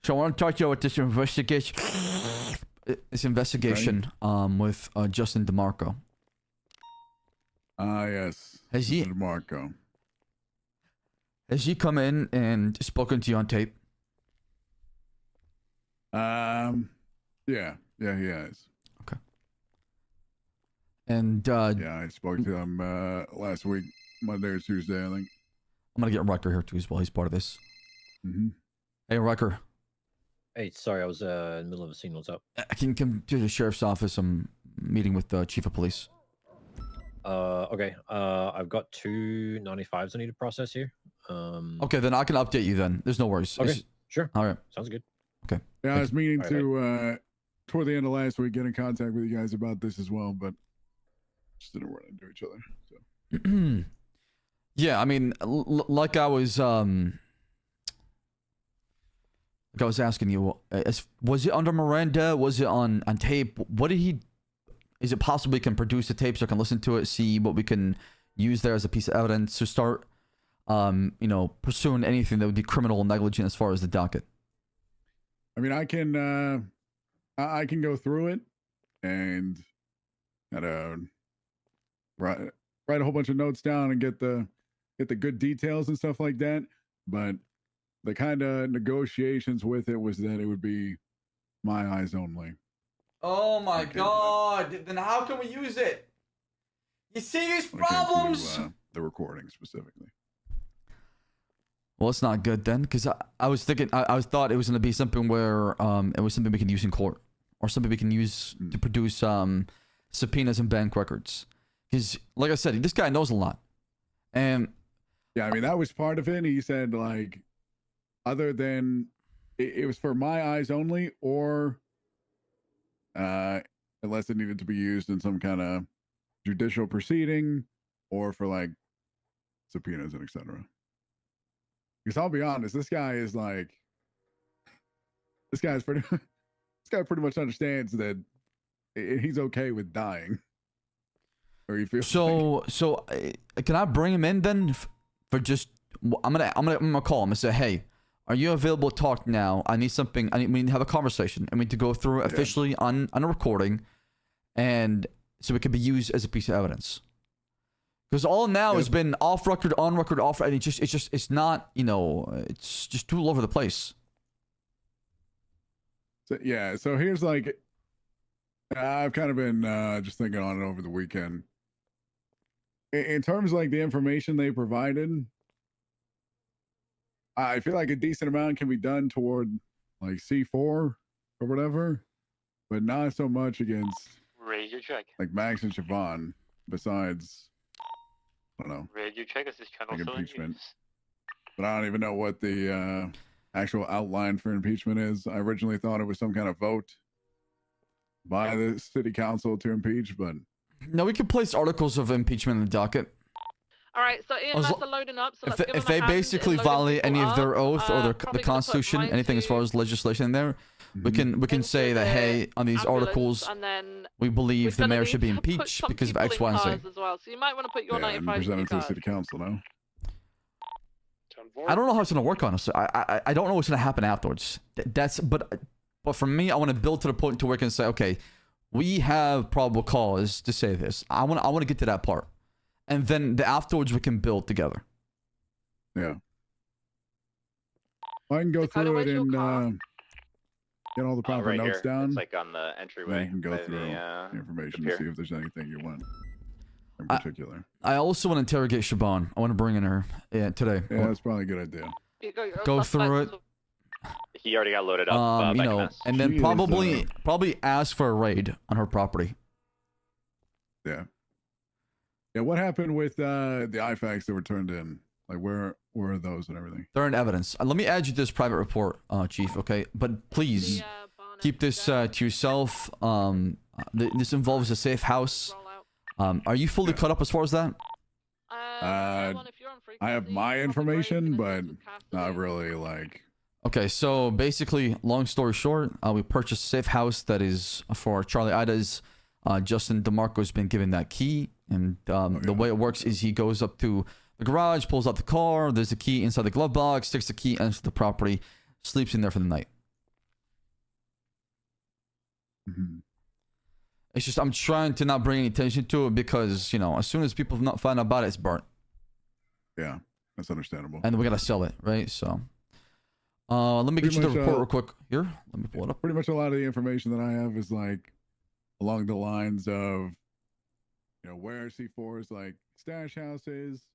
So I want to talk to you about this investigation. This investigation, with Justin DeMarco. Yes. Has he? DeMarco. Has he come in and spoken to you on tape? Yeah, he has. Okay. And yeah, I spoke to him last week, Monday or Tuesday, I think. I'm gonna get Rucker here too as well. He's part of this. Mm-hmm. Hey, Rucker. Hey, sorry, I was in the middle of a scene. What's up? I can come to the sheriff's office. I'm meeting with the chief of police. Okay. I've got 2 95s I need to process here. Okay, then I can update you then. There's no worries. Okay, sure. All right. Sounds good. Okay. Yeah, I was meaning All to, toward the end of last week, get in contact with you guys about this as well, but just didn't run into each other. So. Yeah, I mean, like I was asking you, was it under Miranda? Was it on tape? What did he? Is it possible we can produce the tape so I can listen to it, see what we can use there as a piece of evidence to start, pursuing anything that would be criminal and negligent as far as the docket? I mean, I can go through it and write a whole bunch of notes down and get the good details and stuff like that. But the kind of negotiations with it was that it would be my eyes only. Oh my God! Then how can we use it? You see these problems? The recording specifically. Well, it's not good then, because I was thinking, I thought it was going to be something where it was something we can use in court, or something we can use to produce subpoenas and bank records. Because, like I said, this guy knows a lot, and yeah, I mean that was part of it. He said like, other than it was for my eyes only, or unless it needed to be used in some kind of judicial proceeding, or for like subpoenas and etc. Because I'll be honest, this guy pretty much understands that he's okay with dying. Or he feels so can I bring him in then for just? I'm gonna call him and say, hey, are you available to talk now? I need something. We need to have a conversation. I need to go through it officially on a recording, and so it can be used as a piece of evidence. Because all now has been off record, on record, off, and it's not, it's just all over the place. So, yeah. So here's like, I've kind of been just thinking on it over the weekend. In terms of like the information they provided, I feel like a decent amount can be done toward like C4 or whatever, but not so much against raise your check. Like Max and Siobhan. Besides, I don't know. Raise your check. Is this channel like still in impeachment. use? But I don't even know what the actual outline for impeachment is. I originally thought it was some kind of vote by the city council to impeach, but no, we can place articles of impeachment in the docket. All right, so EMS are loading up. So if they basically violate any of their oath or the Constitution, anything as far as legislation in there, we can say that, hey, on these articles, we believe the mayor should be impeached because of X, Y, and Z. As well. So you might want to put your 95 present it to the city council now. I don't know how it's gonna work, honestly. I don't know what's gonna happen afterwards. But for me, I want to build to the point to where I can say, okay, we have probable cause to say this. I want to get to that part, and then afterwards we can build together. Yeah. I can go through it and get all the proper right notes here. down. It's like on the entryway. You can go by through the the information to see if there's anything you want in particular. I also want to interrogate Siobhan. I want to bring in her today. Yeah, that's probably a good idea. Go through it. He already got loaded up. And then probably ask for a raid on her property. Yeah. Yeah, what happened with the IFACs that were turned in? Like, where are those and everything? They're in evidence. Let me add you to this private report, Chief, okay? But please, keep this to yourself. This involves a safe house. Are you fully cut up as far as that? I have my information, but not really, like... Okay, so basically, long story short, we purchased a safe house that is for Charlie Ida's. Justin DeMarco's been given that key, and the way it works is he goes up to the garage, pulls out the car, there's a key inside the glove box, sticks the key into the property, sleeps in there for the night. Mhm. It's just I'm trying to not bring any attention to it because, you know, as soon as people not find out about it, it's burnt. Yeah, that's understandable. And we gotta sell it, right? So let me get Pretty you the much, report real quick. Here, let me pull it up. Pretty much a lot of the information that I have is like along the lines of, you know, where C4's like stash house is,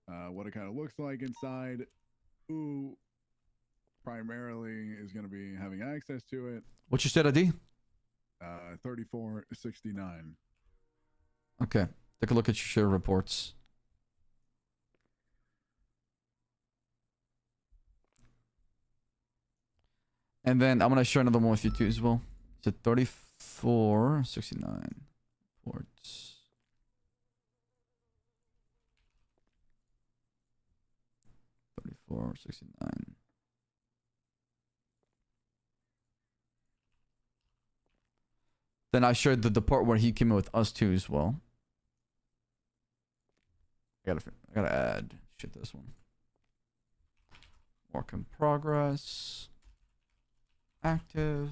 what it kind of looks like inside, who primarily is going to be having access to it. What's your state ID? 3469. Okay, take a look at your share reports. And then I'm gonna share another one with you too as well. It's at 3469 reports. $34.69. Then I shared the part where he came in with us too as well. I gotta add shit this one. Work in progress. Active.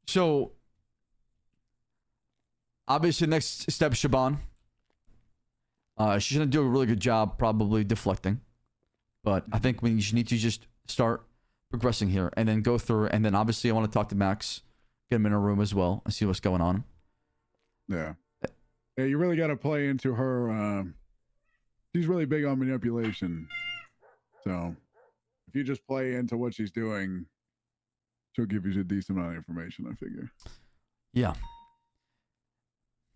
So, obviously, next step, Siobhan. She's gonna do a really good job, probably deflecting. But I think we need to just start progressing here, and then go through, and then obviously I want to talk to Max, get him in a room as well, and see what's going on. Yeah. Yeah, you really got to play into her. She's really big on manipulation. So if you just play into what she's doing, she'll give you a decent amount of information, I figure. Yeah.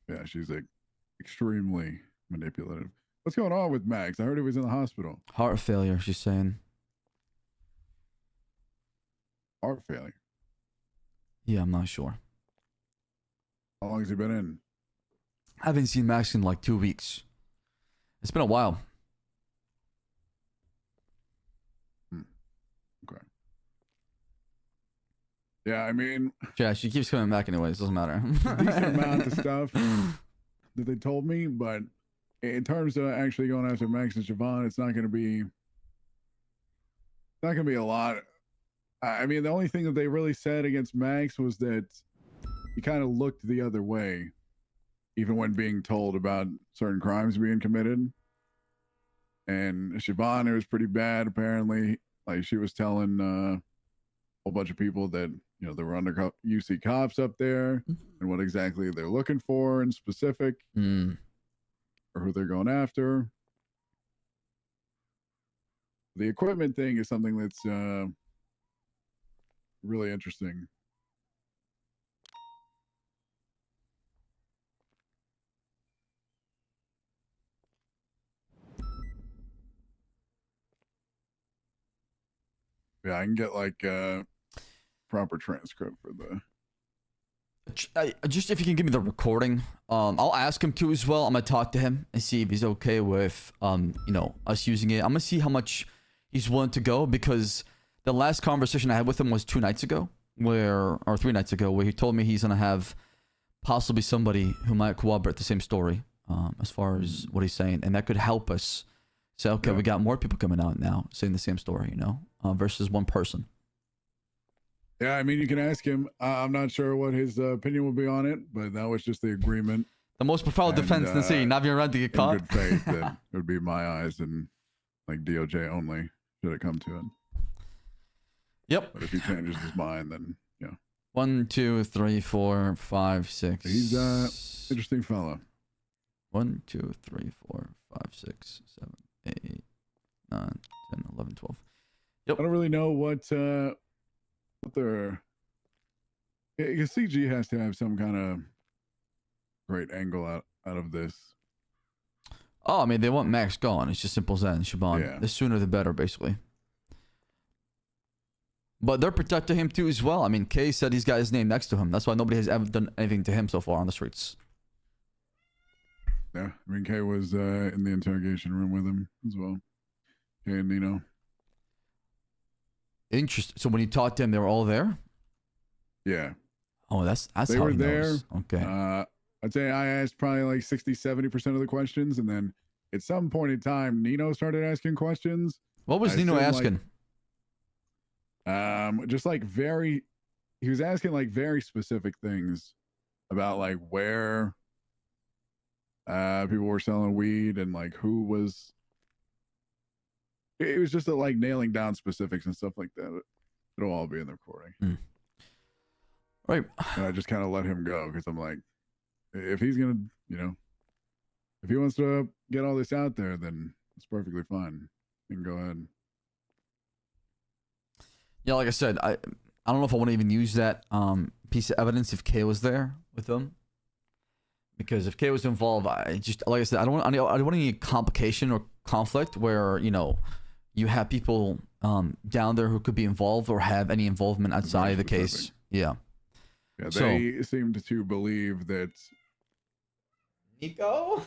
Yeah, she's like extremely manipulative. What's going on with Max? I heard he was in the hospital. Heart failure, she's saying. Heart failure. Yeah, I'm not sure. How long has he been in? I haven't seen Max in like 2 weeks. It's been a while. Okay. Yeah, I mean, Yeah, she keeps coming back anyways. Doesn't matter. decent amount of stuff that they told me, but in terms of actually going after Max and Siobhan, it's not going to be a lot. I mean, the only thing that they really said against Max was that he kind of looked the other way, even when being told about certain crimes being committed. And Siobhan, it was pretty bad, apparently. Like, she was telling a whole bunch of people that, you know, there were under UC cops up there and what exactly they're looking for in specific, or who they're going after. The equipment thing is something that's really interesting. Yeah, I can get like a proper transcript for the. Just if you can give me the recording, I'll ask him too as well. I'm gonna talk to him and see if he's okay with you know, us using it. I'm gonna see how much he's willing to go, because the last conversation I had with him was 2 nights ago, or 3 nights ago, where he told me he's gonna have possibly somebody who might corroborate the same story, as far as what he's saying, and that could help us say, okay, we got more people coming out now saying the same story, you know, versus one person. Yeah, I mean, you can ask him. I'm not sure what his opinion will be on it, but that was just the agreement. The most profound defense in the city, not being around to get In caught. good faith, that it would be my eyes and like DOJ only should it come to it. Yep. But if he changes his mind, then yeah. 1, 2, 3, 4, 5, 6. He's interesting fella. 1, 2, 3, 4, 5, 6, 7, 8, 9, 10, 11, 12. Yep. I don't really know what their. Because CG has to have some kind of great angle out of this. Oh, I mean, they want Max gone. It's just simple as that. And Siobhan, Yeah. the sooner the better, basically. But they're protecting him too as well. I mean, Kay said he's got his name next to him. That's why nobody has ever done anything to him so far on the streets. Yeah, I mean, Kay was in the interrogation room with him as well. Kay and Nino. Interesting. So when you talked to them, they were all there. Yeah. Oh, that's They how were he knows. there. Okay. I'd say I asked probably like 60-70% of the questions, and then at some point in time, Nino started asking questions. What was I Nino assume, asking? Just like he was asking like very specific things about like where people were selling weed and like who was. It was just like nailing down specifics and stuff like that. It'll all be in the recording. Right. And I just kind of let him go because I'm like, if he's gonna, if he wants to get all this out there, then it's perfectly fine. You can go ahead. Yeah, like I said, I don't know if I want to even use that piece of evidence if Kay was there with them. Because if Kay was involved, I just, like I said, I don't want any complication or conflict where, you have people down there who could be involved or have any involvement outside of the case. Yeah. Yeah, they seemed to believe that. Nico?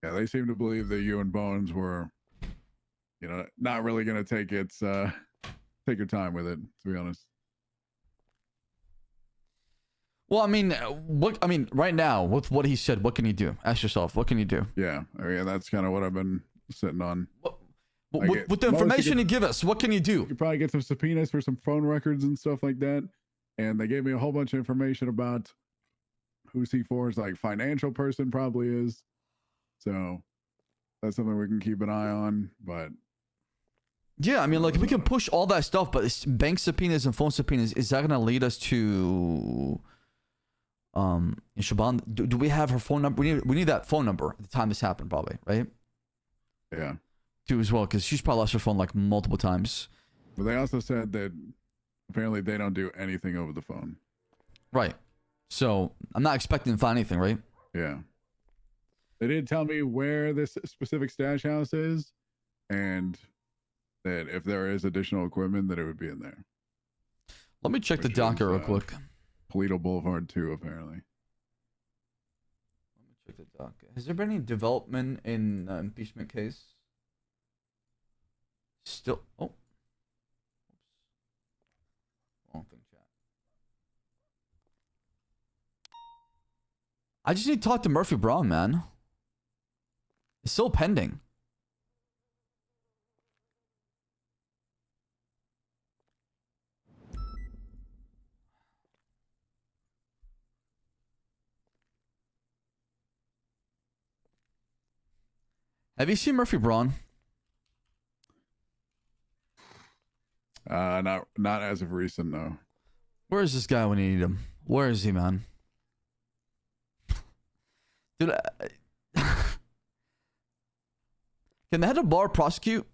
Yeah, they seem to believe that you and Bones were, not really going to take your time with it, to be honest. Well, I mean, right now, with what he said, what can you do? Ask yourself, what can you do? Yeah, I mean, that's kind of what I've been sitting on. With the information you give us, what can you do? You could probably get some subpoenas for some phone records and stuff like that. And they gave me a whole bunch of information about who C4's like financial person probably is. So that's something we can keep an eye on. But yeah, I mean, like we can push all that stuff, but it's bank subpoenas and phone subpoenas, is that going to lead us to Siobhan? Do we have her phone number? We need that phone number at the time this happened, probably, right? Yeah. Too as well, because she's probably lost her phone like multiple times. But they also said that apparently they don't do anything over the phone. Right. So I'm not expecting to find anything, right? Yeah. They did tell me where this specific stash house is, and that if there is additional equipment, that it would be in there. Let me check the docket real quick. Polito Boulevard 2, apparently. Let me check the docket. Has there been any development in the impeachment case? Still, oh. Wrong thing, chat. I just need to talk to Murphy Brown, man. It's still pending. Have you seen Murphy Braun? Not as of recent, no. Where is this guy when you need him? Where is he, man? Dude, can the head of bar prosecute?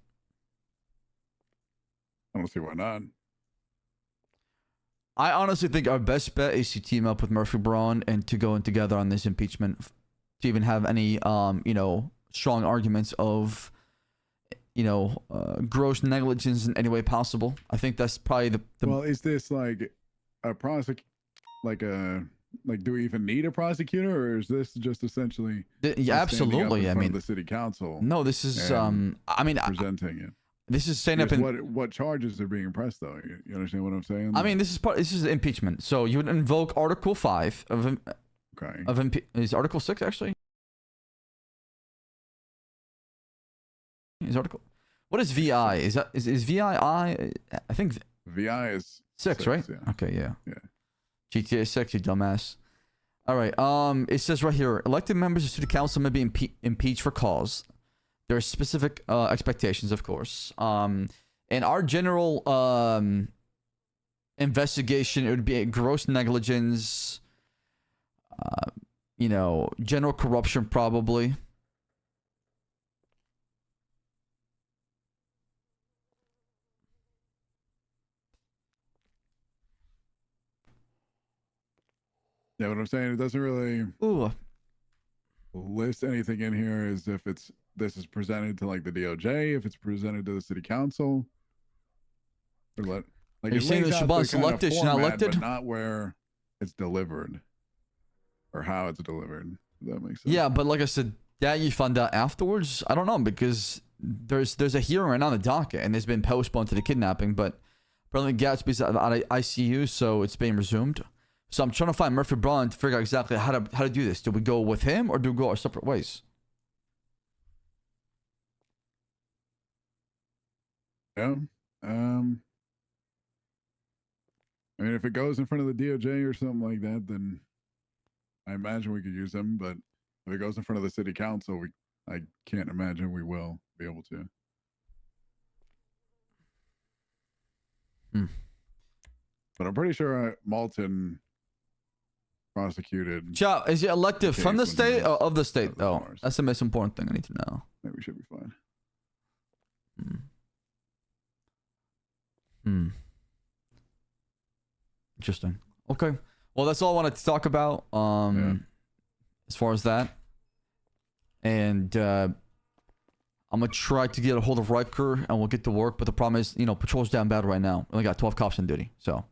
I don't see why not. I honestly think our best bet is to team up with Murphy Braun and to go in together on this impeachment to even have any, strong arguments of, gross negligence in any way possible. I think that's probably the Well, is this like a do we even need a prosecutor, or is this just essentially yeah, absolutely. I mean, the city council. No, this is presenting it. This is standing up in what charges are being pressed, though. You understand what I'm saying? I mean, this is impeachment. So you would invoke Article 5 of is Article 6 actually? Is Article what is VI? Is VI I think VI is 6, right? Yeah. Okay, yeah. Yeah. GTA 6, you dumbass. All right. It says right here, elected members of city council may be impeached for cause. There are specific expectations, of course. In our general investigation, it would be a gross negligence. General corruption, probably. Yeah, what I'm saying, it doesn't really list anything in here as if this is presented to like the DOJ, if it's presented to the city council. Or are you saying that Siobhan selected, she's not elected? But not where it's delivered. or how it's delivered. If that makes sense. Yeah, but like I said, that you found out afterwards. I don't know because there's a hearing right now on the docket, and it's been postponed to the kidnapping. But apparently Gatsby's out of ICU, so it's being resumed. So I'm trying to find Murphy Brown to figure out exactly how to do this. Do we go with him or do we go our separate ways? Yeah. I mean, if it goes in front of the DOJ or something like that, then I imagine we could use them. But if it goes in front of the city council, I can't imagine we will be able to. But I'm pretty sure Malton prosecuted. Chow, is he elected from the case when he state or was of the state? out of Oh, Mars. that's the most important thing I need to know. Maybe we should be fine. Interesting. Okay. Well, that's all I wanted to talk about. As far as that, and I'm gonna try to get a hold of Riker, and we'll get to work. But the problem is, patrol's down bad right now. We only got 12 cops on duty, so.